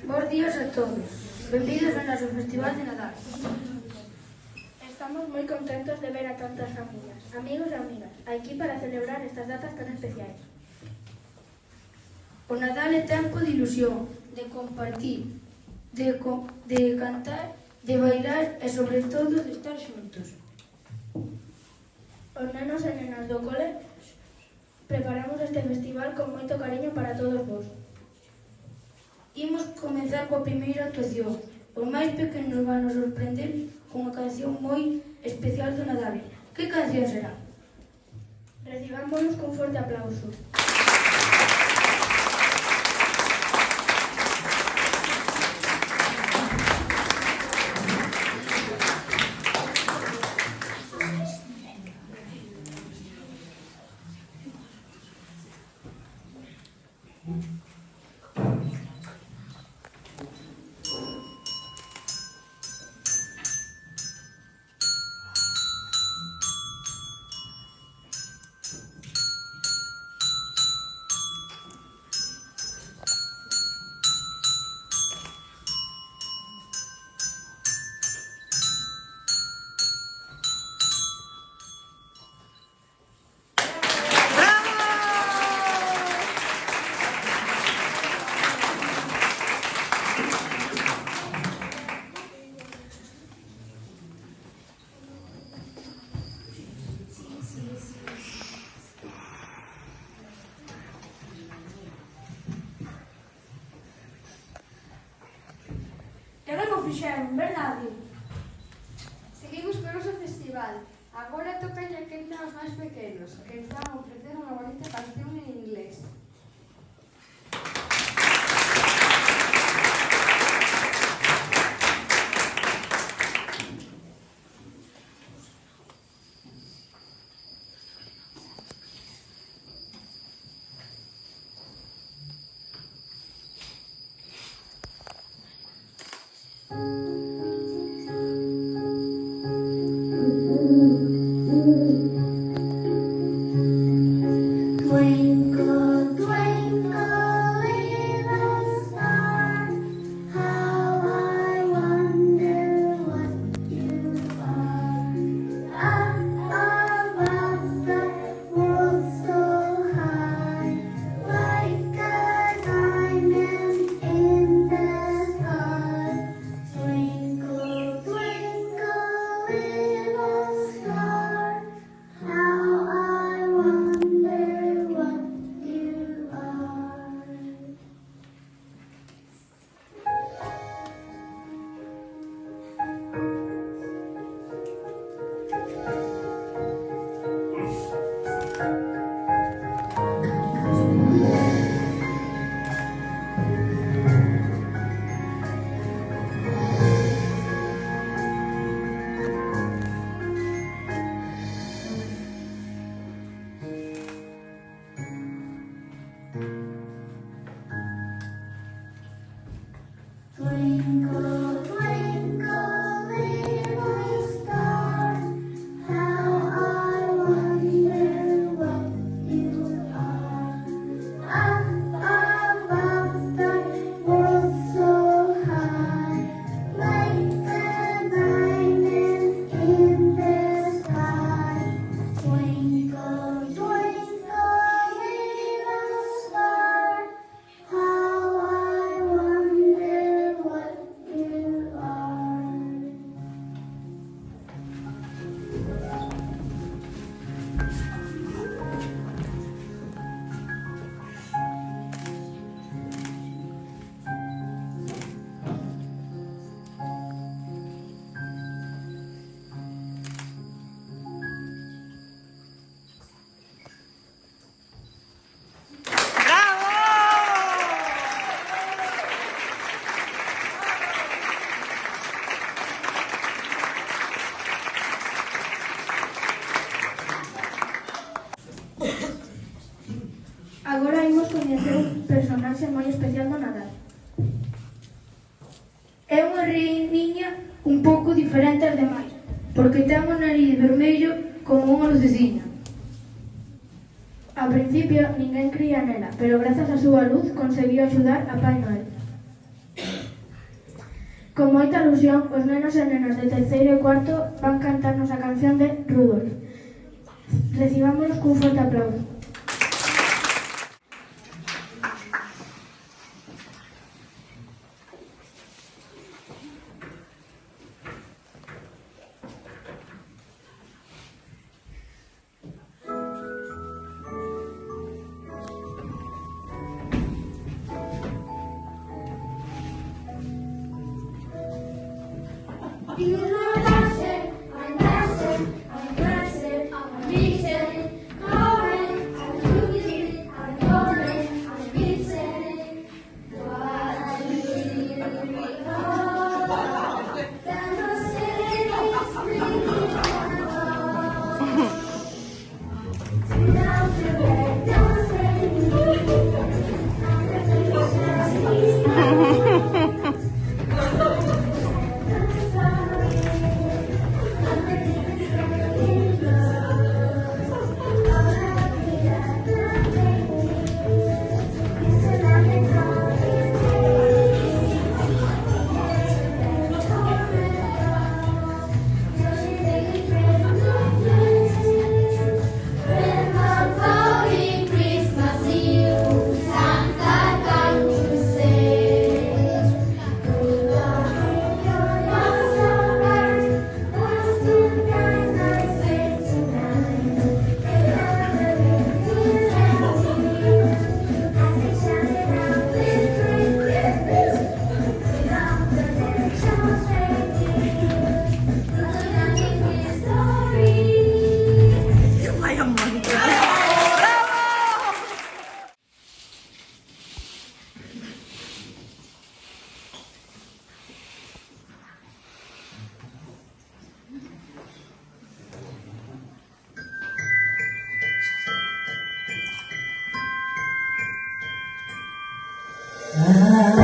Bos días a todos. Benvidos ao noso Festival de Nadal. Estamos moi contentos de ver a tantas familias, amigos e amigas, aquí para celebrar estas datas tan especiais. O Nadal é tempo de ilusión, de compartir, de cantar, de bailar e, sobre todo, de estar xuntos. Os nenos e nenas do cole preparamos este festival con moito cariño para todos vos. Imos comenzar coa primeira actuación. Os máis pequenos van nos sorprender con unha canción moi especial do Nadal. Que canción será? Recibámonos con forte aplauso. Fixeron, verdade? Seguimos co noso festival. Agora toca a quenda aos máis pequenos, que nos van a ofrecer unha bonita canción en inglés. Agora imos coñecer un personaxe moi especial do Nadal. É unha reiniña un pouco diferente ás demais, porque ten o nariz vermello como unha luceciña. A principio ninguén cría nela, pero grazas á súa luz conseguiu axudar a Pai Noel. Con moita ilusión, os nenos e nenas de terceiro e cuarto van cantarnos a canción de Rudolf. Recibámonos cun forte aplauso. Ah